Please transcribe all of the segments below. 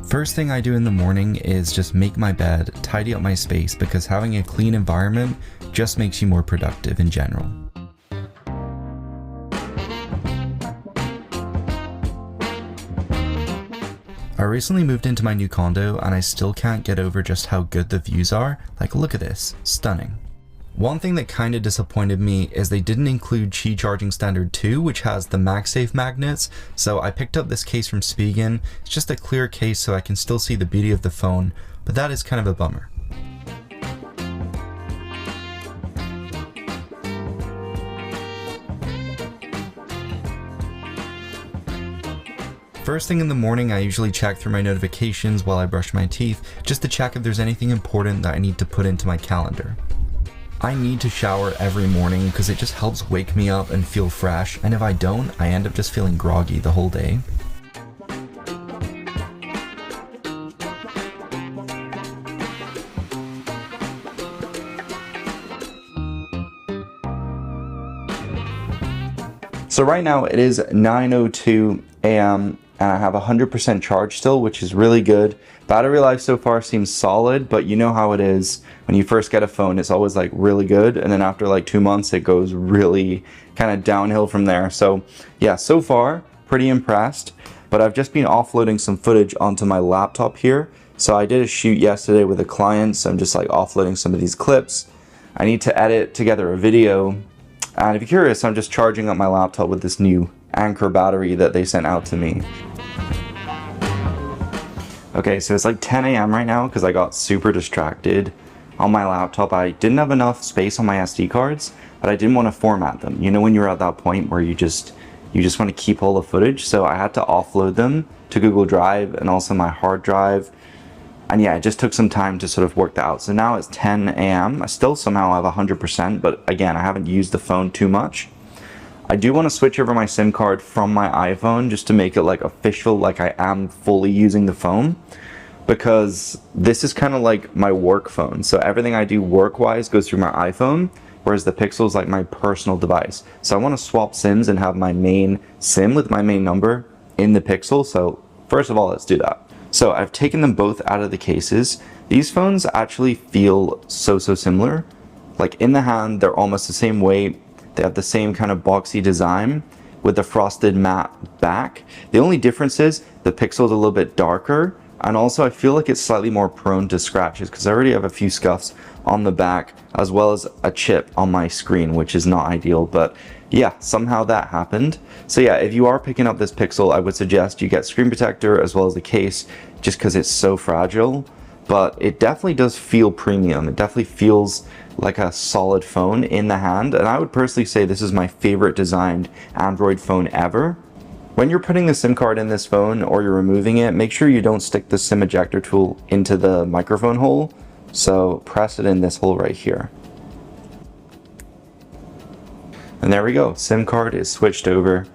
First thing I do in the morning is just make my bed, tidy up my space, because having a clean environment just makes you more productive in general. I recently moved into my new condo and I still can't get over just how good the views are. Like, look at this, stunning. One thing that kind of disappointed me is they didn't include Qi Charging Standard 2, which has the MagSafe magnets, so I picked up this case from Spigen. It's just a clear case so I can still see the beauty of the phone, but that is kind of a bummer. First thing in the morning, I usually check through my notifications while I brush my teeth, just to check if there's anything important that I need to put into my calendar. I need to shower every morning because it just helps wake me up and feel fresh, and if I don't, I end up just feeling groggy the whole day. So right now it is 9:02 a.m. and I have 100% charge still, which is really good. Battery life so far seems solid, but you know how it is. When you first get a phone, it's always like really good, and then after like 2 months, it goes really kind of downhill from there. So yeah, so far, pretty impressed, but I've just been offloading some footage onto my laptop here. So I did a shoot yesterday with a client, so I'm just like offloading some of these clips. I need to edit together a video, and if you're curious, I'm just charging up my laptop with this new Anker battery that they sent out to me. Okay, so it's like 10 a.m. right now because I got super distracted on my laptop. I didn't have enough space on my SD cards, but I didn't want to format them. You know, when you're at that point where you just want to keep all the footage, so I had to offload them to Google Drive and also my hard drive. And yeah, it just took some time to sort of work that out. So now it's 10 a.m. I still somehow have 100%, but again, I haven't used the phone too much. I do want to switch over my SIM card from my iPhone just to make it like official, like I am fully using the phone, because this is kind of like my work phone. So everything I do work-wise goes through my iPhone, whereas the Pixel is like my personal device. So I want to swap SIMs and have my main SIM with my main number in the Pixel. So first of all, let's do that. So I've taken them both out of the cases. These phones actually feel so similar. Like in the hand, they're almost the same weight. They have the same kind of boxy design with the frosted matte back. The only difference is the Pixel is a little bit darker, and also I feel like it's slightly more prone to scratches because I already have a few scuffs on the back as well as a chip on my screen, which is not ideal, but yeah, somehow that happened. So yeah, if you are picking up this Pixel, I would suggest you get screen protector as well as the case, just because it's so fragile. But it definitely does feel premium. It definitely feels like a solid phone in the hand, and I would personally say this is my favorite designed Android phone ever. When you're putting the SIM card in this phone or you're removing it, make sure you don't stick the SIM ejector tool into the microphone hole. So press it in this hole right here. And there we go, SIM card is switched over.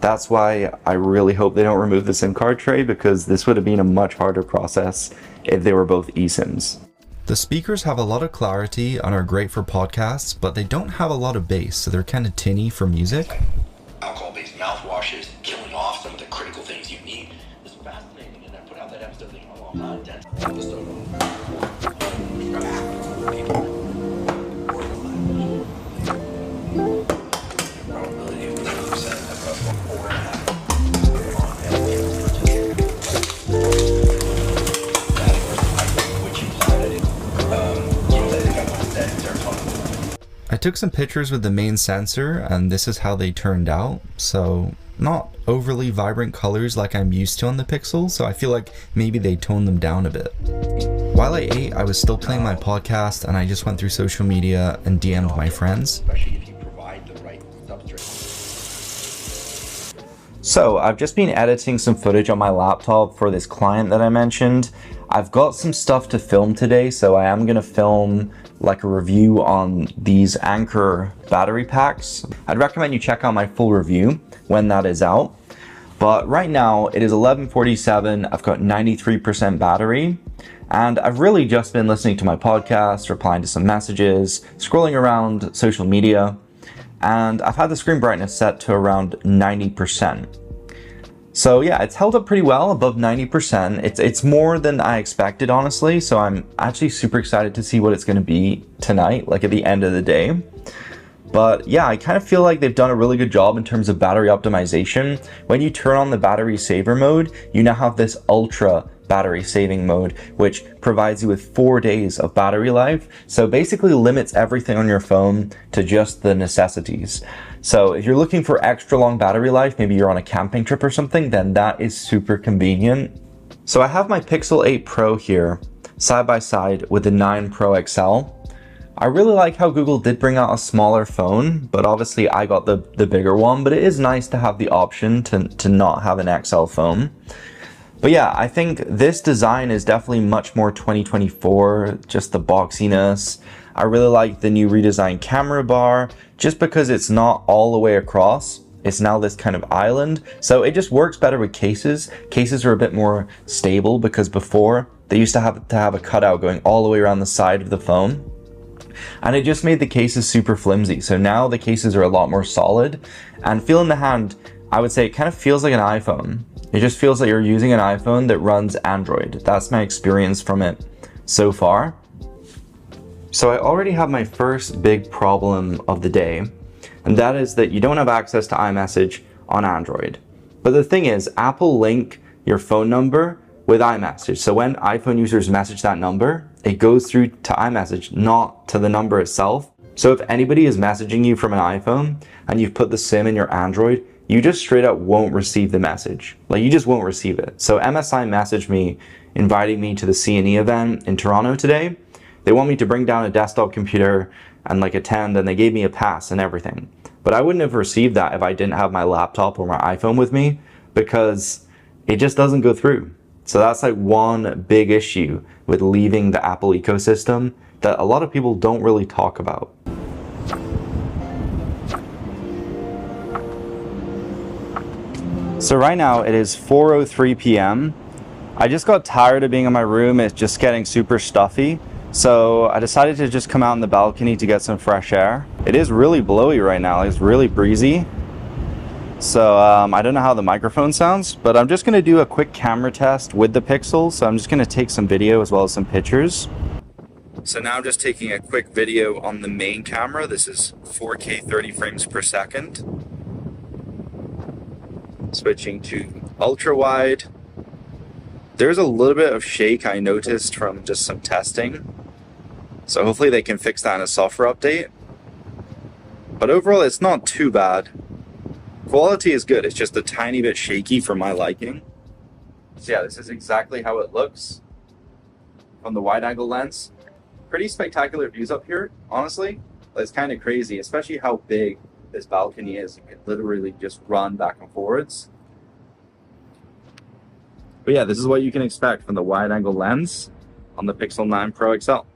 That's why I really hope they don't remove the SIM card tray, because this would have been a much harder process if they were both eSIMs. The speakers have a lot of clarity and are great for podcasts, but they don't have a lot of bass, so they're kind of tinny for music. Alcohol-based mouthwashes, killing off some of the critical things you need. It's fascinating, and I put out that episode thinking, oh, I'm not dense. I took some pictures with the main sensor, and this is how they turned out. So not overly vibrant colors like I'm used to on the Pixel, so I feel like maybe they toned them down a bit. While I ate, I was still playing my podcast, and I just went through social media and DM'd my friends. So I've just been editing some footage on my laptop for this client that I mentioned. I've got some stuff to film today, so I am gonna film like a review on these Anker battery packs. I'd recommend you check out my full review when that is out. But right now it is 11:47, I've got 93% battery, and I've really just been listening to my podcast, replying to some messages, scrolling around social media, and I've had the screen brightness set to around 90%. So yeah, it's held up pretty well, above 90%. It's more than I expected, honestly. So I'm actually super excited to see what it's going to be tonight, like at the end of the day. But yeah, I kind of feel like they've done a really good job in terms of battery optimization. When you turn on the battery saver mode, you now have this ultra battery saving mode, which provides you with 4 days of battery life. So basically limits everything on your phone to just the necessities. So if you're looking for extra long battery life, maybe you're on a camping trip or something, then that is super convenient. So I have my Pixel 8 Pro here side by side with the 9 Pro XL. I really like how Google did bring out a smaller phone, but obviously I got the bigger one, but it is nice to have the option to not have an XL phone. But yeah, I think this design is definitely much more 2024, just the boxiness. I really like the new redesigned camera bar, just because it's not all the way across. It's now this kind of island, so it just works better with cases. Cases are a bit more stable because before they used to have a cutout going all the way around the side of the phone. And it just made the cases super flimsy. So now the cases are a lot more solid, and feel in the hand, I would say it kind of feels like an iPhone. It just feels like you're using an iPhone that runs Android. That's my experience from it so far. So I already have my first big problem of the day, and that is that you don't have access to iMessage on Android. But the thing is, Apple link your phone number with iMessage. So when iPhone users message that number, it goes through to iMessage, not to the number itself. So if anybody is messaging you from an iPhone and you've put the SIM in your Android, you just straight up won't receive the message. Like, you just won't receive it. So MSI messaged me, inviting me to the CNE event in Toronto today. They want me to bring down a desktop computer and like attend, and they gave me a pass and everything. But I wouldn't have received that if I didn't have my laptop or my iPhone with me, because it just doesn't go through. So that's like one big issue with leaving the Apple ecosystem that a lot of people don't really talk about. So right now it is 4:03 p.m. I just got tired of being in my room. It's just getting super stuffy. So I decided to just come out on the balcony to get some fresh air. It is really blowy right now. It's really breezy. So I don't know how the microphone sounds, but I'm just going to do a quick camera test with the Pixel. So I'm just going to take some video as well as some pictures. So now I'm just taking a quick video on the main camera. This is 4K 30 frames per second. Switching to ultra wide. There's a little bit of shake I noticed from just some testing. So hopefully they can fix that in a software update. But overall, it's not too bad. Quality is good, it's just a tiny bit shaky for my liking. So yeah, this is exactly how it looks from the wide angle lens. Pretty spectacular views up here, honestly. It's kind of crazy, especially how big this balcony is. You can literally just run back and forwards. But yeah, this is what you can expect from the wide angle lens on the Pixel 9 Pro XL.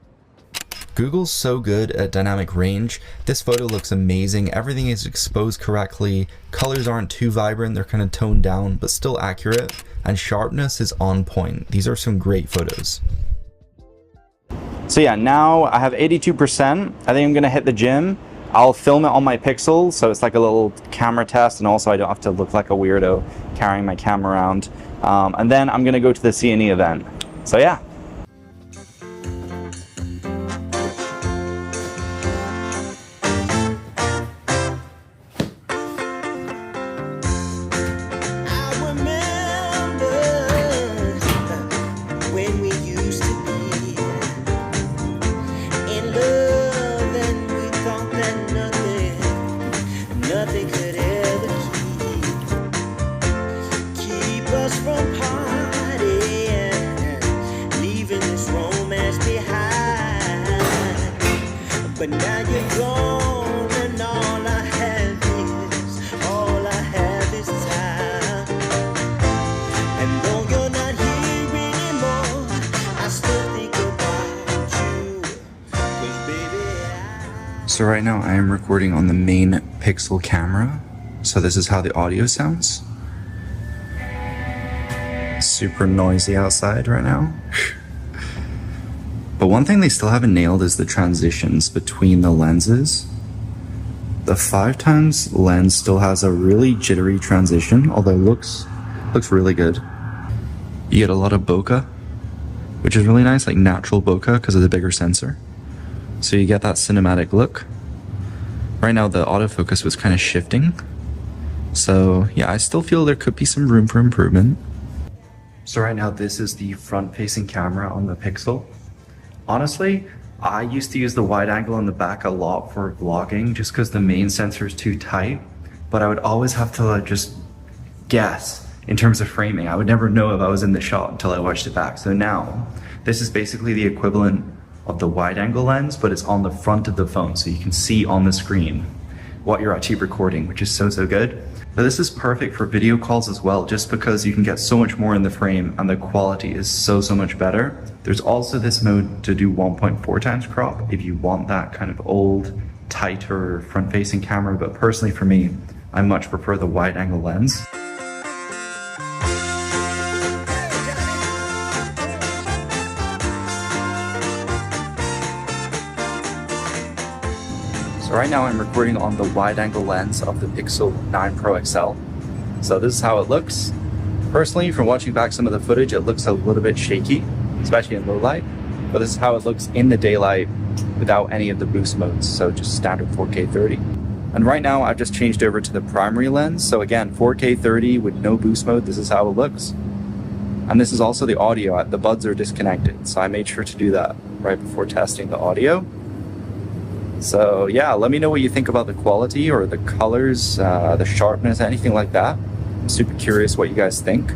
Google's so good at dynamic range. This photo looks amazing. Everything is exposed correctly. Colors aren't too vibrant. They're kind of toned down, but still accurate. And sharpness is on point. These are some great photos. So yeah, now I have 82%. I think I'm gonna hit the gym. I'll film it on my Pixel, so it's like a little camera test, and also I don't have to look like a weirdo carrying my camera around. And then I'm gonna go to the CNE event. So yeah. But now you're gone, and all I have is time. And though you're not here anymore, I still think about you. 'Cause baby, So right now I am recording on the main Pixel camera. So this is how the audio sounds. Super noisy outside right now. But one thing they still haven't nailed is the transitions between the lenses. The 5x lens still has a really jittery transition, although it looks Looks really good. You get a lot of bokeh, which is really nice, like natural bokeh because of the bigger sensor. So you get that cinematic look. Right now the autofocus was kind of shifting. So yeah, I still feel there could be some room for improvement. So right now this is the front-facing camera on the Pixel. Honestly, I used to use the wide angle on the back a lot for vlogging just because the main sensor is too tight, but I would always have to just guess in terms of framing. I would never know if I was in the shot until I watched it back. So now this is basically the equivalent of the wide angle lens, but it's on the front of the phone, so you can see on the screen what you're actually recording, which is so good. But this is perfect for video calls as well, just because you can get so much more in the frame and the quality is so much better. There's also this mode to do 1.4 times crop if you want that kind of old, tighter front-facing camera, but personally for me, I much prefer the wide angle lens. So right now I'm recording on the wide angle lens of the Pixel 9 Pro XL. So this is how it looks. Personally, from watching back some of the footage, it looks a little bit shaky, especially in low light. But this is how it looks in the daylight without any of the boost modes, so just standard 4K 30. And right now I've just changed over to the primary lens. So again, 4K 30 with no boost mode, this is how it looks. And this is also the audio. The buds are disconnected, so I made sure to do that right before testing the audio. So yeah, let me know what you think about the quality or the colors, the sharpness, anything like that. I'm super curious what you guys think.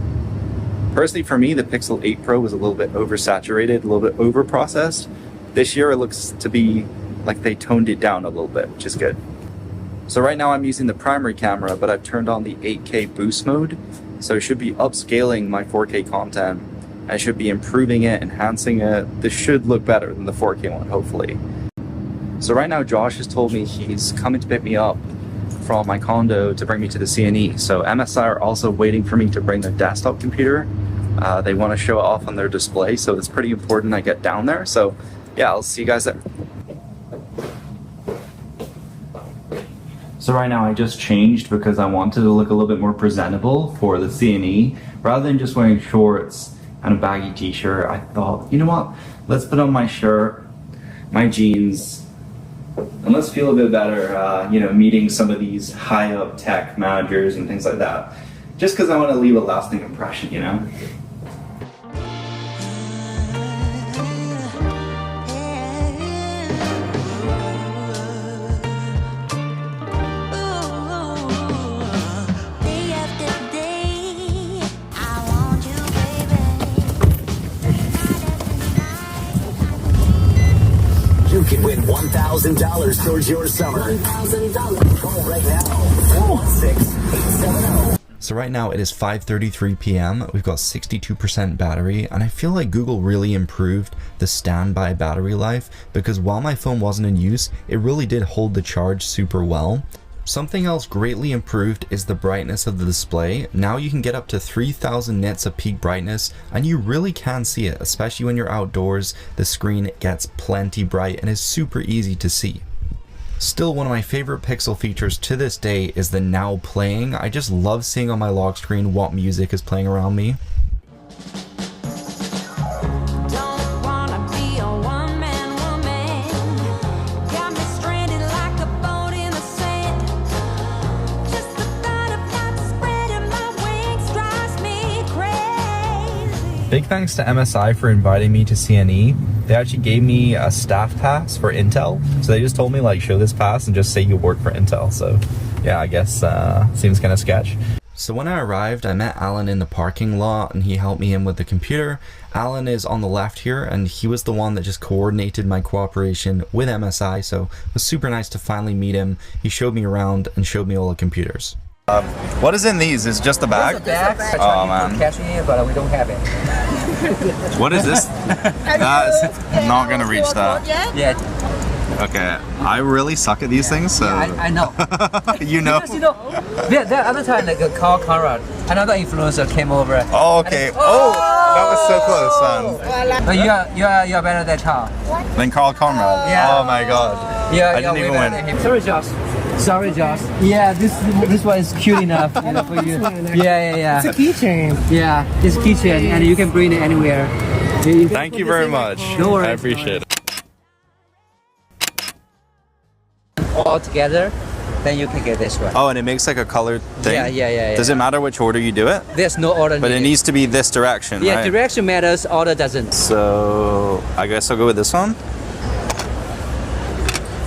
Personally, for me, the Pixel 8 Pro was a little bit oversaturated, a little bit overprocessed. This year it looks to be like they toned it down a little bit, which is good. So right now I'm using the primary camera, but I've turned on the 8K boost mode. So it should be upscaling my 4K content. I should be improving it, enhancing it. This should look better than the 4K one, hopefully. So right now Josh has told me he's coming to pick me up from my condo to bring me to the CNE. So MSI are also waiting for me to bring their desktop computer. They want to show it off on their display, so it's pretty important I get down there. So yeah, I'll see you guys there. So right now I just changed because I wanted to look a little bit more presentable for the CNE. Rather than just wearing shorts and a baggy t-shirt, I thought, you know what, let's put on my shirt, my jeans, and let's feel a bit better, you know, meeting some of these high-up tech managers and things like that. Just because I want to leave a lasting impression, you know? You can win $1,000 towards your summer. $1,000. Call right now. 416-870. So right now it is 5:33 p.m. We've got 62% battery, and I feel like Google really improved the standby battery life because while my phone wasn't in use, it really did hold the charge super well. Something else greatly improved is the brightness of the display. Now you can get up to 3000 nits of peak brightness, and you really can see it, especially when you're outdoors. The screen gets plenty bright and is super easy to see. Still, one of my favorite Pixel features to this day is the Now Playing. I just love seeing on my lock screen what music is playing around me. Big thanks to MSI for inviting me to CNE. They actually gave me a staff pass for Intel. So they just told me, like, show this pass and just say you work for Intel. So yeah, I guess seems kind of sketch. So when I arrived, I met Alan in the parking lot and he helped me in with the computer. Alan is on the left here and he was the one that just coordinated my cooperation with MSI. So it was super nice to finally meet him. He showed me around and showed me all the computers. What is in these? Is it just the bag? Oh man. Cashier, but we don't have it. What is this? That's not gonna reach that. Yeah. Okay, I really suck at these things, so... I know. You know? Because, you know, the other time, like Carl Conrad, another influencer came over. Oh, okay. Oh, that was so close, son. You're better than Carl. Then Carl Conrad. Yeah. Oh my god. Yeah, I didn't even win. Sorry, Josh. Sorry, Josh. Yeah, this one is cute enough for you. Yeah. It's a keychain. Yeah, it's a keychain and you can bring it anywhere. Thank you very much. No worries. I appreciate it. All together, then you can get this one. Oh, and it makes like a colored thing? Yeah. Does it matter which order you do it? There's no order But it needed. needs to be this direction, Yeah, right? direction matters, order doesn't. So I guess I'll go with this one.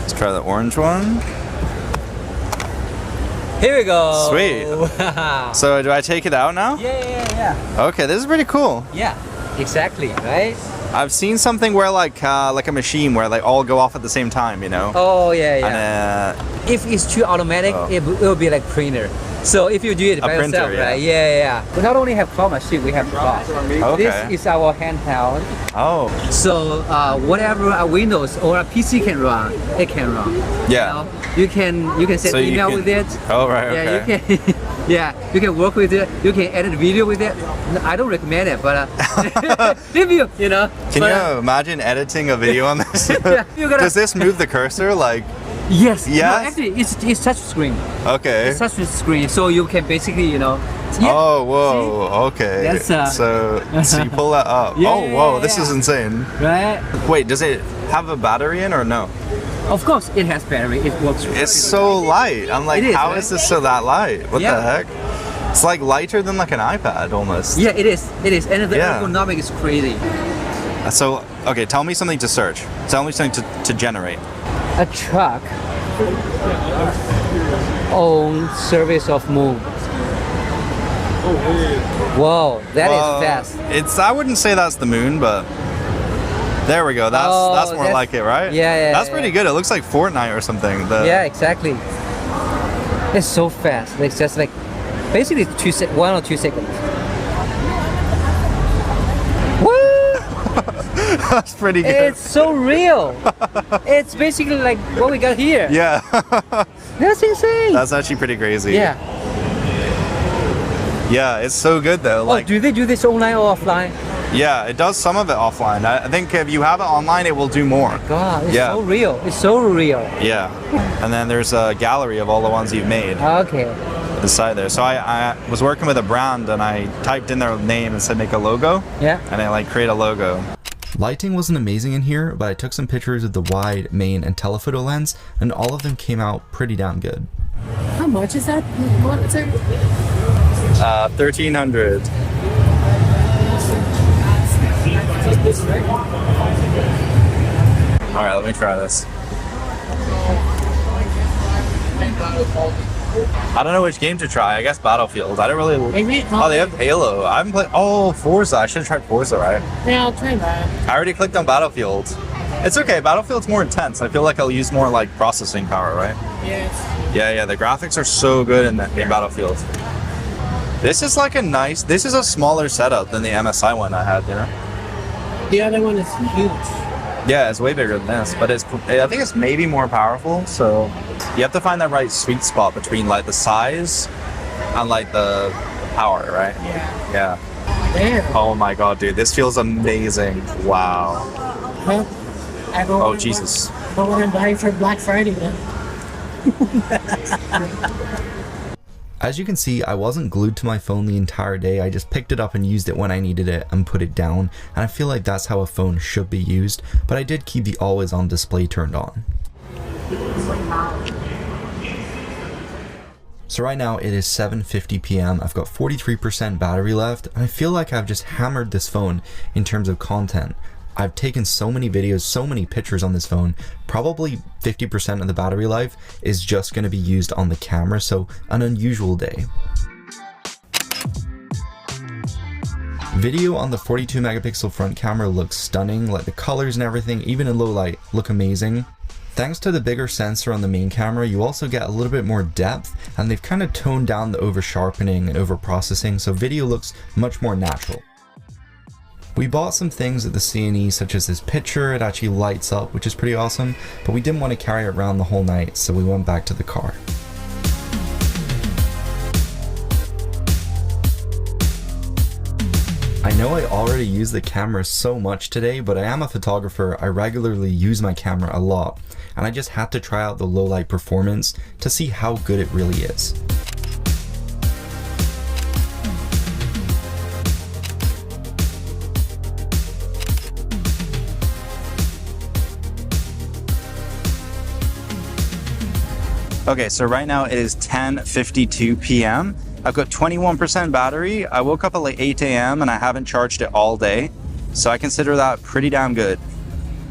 Let's try the orange one. Here we go. Sweet. So do I take it out now? Yeah. Okay, this is pretty cool. Yeah, exactly, right? I've seen something where like a machine where they all go off at the same time, you know? Oh, yeah. And If it's too automatic, Oh. it will be like printer. So if you do it by printer, yourself, yeah. right? Yeah. We not only have claw machine, we have claw. Okay. This is our handheld. oh, So whatever a Windows or a PC can run, it can run. Yeah. You know? You can send So you email can- with it. oh right, Yeah, okay. you can. Yeah, you can work with it. You can edit video with it. I don't recommend it, but if you know. Can but, you imagine editing a video on this? Yeah, you gotta- Does this move the cursor? Like, Yes. Yes? No, actually, it's touch screen. okay. It's touch screen, so you can basically, you know. Yeah, Oh, whoa, okay. That's, so you pull that up. Yeah, oh, whoa, yeah, this yeah. is insane. see? Right. Wait, does it have a battery in or no? Of course, it has battery. It works. It's so light. I'm like, It is, how right? is this so that light? What Yeah. the heck? It's like lighter than like an iPad almost. Yeah, it is. It is, and the Yeah. ergonomic is crazy. So, okay, tell me something to search. Tell me something to generate. A truck on surface of moon. Whoa, that is fast. I wouldn't say that's the moon, but there we go. That's more like it, right? Yeah, That's yeah. pretty good. It looks like Fortnite or something. Yeah, exactly. It's so fast. It's just like basically 1 or 2 seconds. Woo! That's pretty good. It's so real. It's basically like what we got here. Yeah. That's insane. That's actually pretty crazy. Yeah. Yeah, it's so good though. Oh, Like, do they do this online or offline? yeah, it does some of it offline. I think if you have it online, it will do more. God, it's Yeah. so real. It's so real. Yeah. And then there's a gallery of all the ones you've made Okay. inside there. So I was working with a brand and I typed in their name and said make a logo. Yeah. And I like create a logo. Lighting wasn't amazing in here, but I took some pictures with the wide, main, and telephoto lens, and all of them came out pretty damn good. How much is that? What is it? 1,300. All right, let me try this. I don't know which game to try. I guess Battlefield. I don't really. Oh, they have Halo. I haven't played. Oh, Forza. I should have tried Forza, right? Yeah, I'll try that. I already clicked on Battlefield. It's okay. Battlefield's more intense. I feel like I'll use more like processing power, right? Yes. Yeah. The graphics are so good in Battlefield. This is like a nice. This is a smaller setup than the MSI one I had. You know. The other one is huge. Yeah, it's way bigger than this, but I think it's maybe more powerful. So you have to find that right sweet spot between like the size and like the power, right? Yeah. Yeah. Damn. Oh my god, dude, this feels amazing. Wow. Well, I go Oh Jesus. I want to buy for Black Friday then. As you can see, I wasn't glued to my phone the entire day. I just picked it up and used it when I needed it and put it down, and I feel like that's how a phone should be used, but I did keep the always on display turned on. So right now it is 7:50 p.m. I've got 43% battery left, and I feel like I've just hammered this phone in terms of content. I've taken so many videos, so many pictures on this phone, probably 50% of the battery life is just going to be used on the camera, so an unusual day. Video on the 42 megapixel front camera looks stunning, like the colors and everything, even in low light, look amazing. Thanks to the bigger sensor on the main camera, you also get a little bit more depth, and they've kind of toned down the over sharpening and over processing, so video looks much more natural. We bought some things at the C&E, such as this picture. It actually lights up, which is pretty awesome, but we didn't want to carry it around the whole night, so we went back to the car. I know I already use the camera so much today, but I am a photographer. I regularly use my camera a lot, and I just had to try out the low light performance to see how good it really is. Okay, so right now it is 10:52 p.m. I've got 21% battery. I woke up at like 8 a.m. and I haven't charged it all day, so I consider that pretty damn good.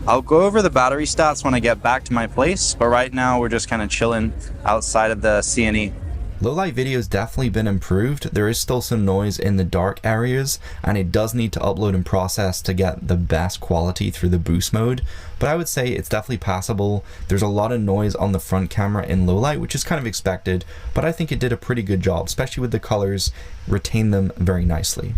I'll go over the battery stats when I get back to my place, but right now we're just kind of chilling outside of the CNE. Low light video has definitely been improved. There is still some noise in the dark areas, and it does need to upload and process to get the best quality through the boost mode, but I would say it's definitely passable. There's a lot of noise on the front camera in low light, which is kind of expected, but I think it did a pretty good job, especially with the colors, retain them very nicely.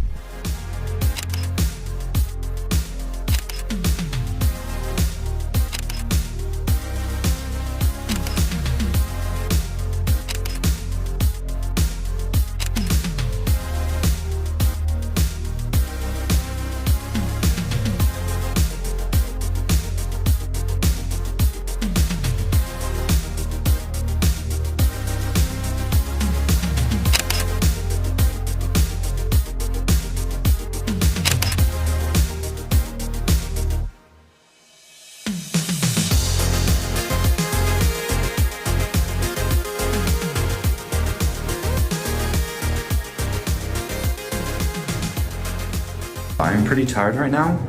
I'm pretty tired right now.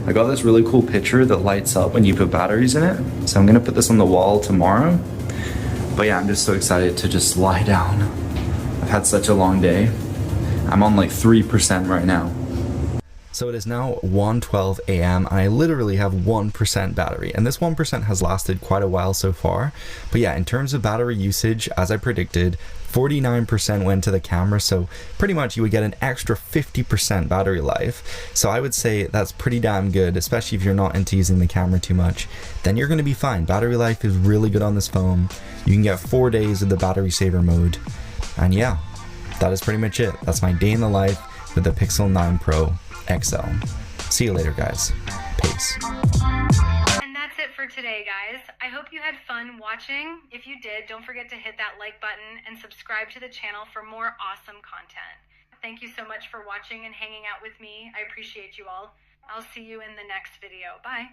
I got this really cool picture that lights up when you put batteries in it, so I'm gonna put this on the wall tomorrow. But yeah, I'm just so excited to just lie down. I've had such a long day. I'm on like 3% right now. So it is now 1:12 a.m. and I literally have 1% battery, and this 1% has lasted quite a while so far. But yeah, in terms of battery usage, as I predicted, 49% went to the camera, so pretty much you would get an extra 50% battery life. So I would say that's pretty damn good, especially if you're not into using the camera too much. Then you're gonna be fine. Battery life is really good on this phone. You can get 4 days of the battery saver mode. And yeah, that is pretty much it. That's my day in the life with the Pixel 9 Pro XL. See you later, guys. Peace. And that's it for today, guys. I hope you had fun watching. If you did, don't forget to hit that like button and subscribe to the channel for more awesome content. Thank you so much for watching and hanging out with me. I appreciate you all. I'll see you in the next video. Bye.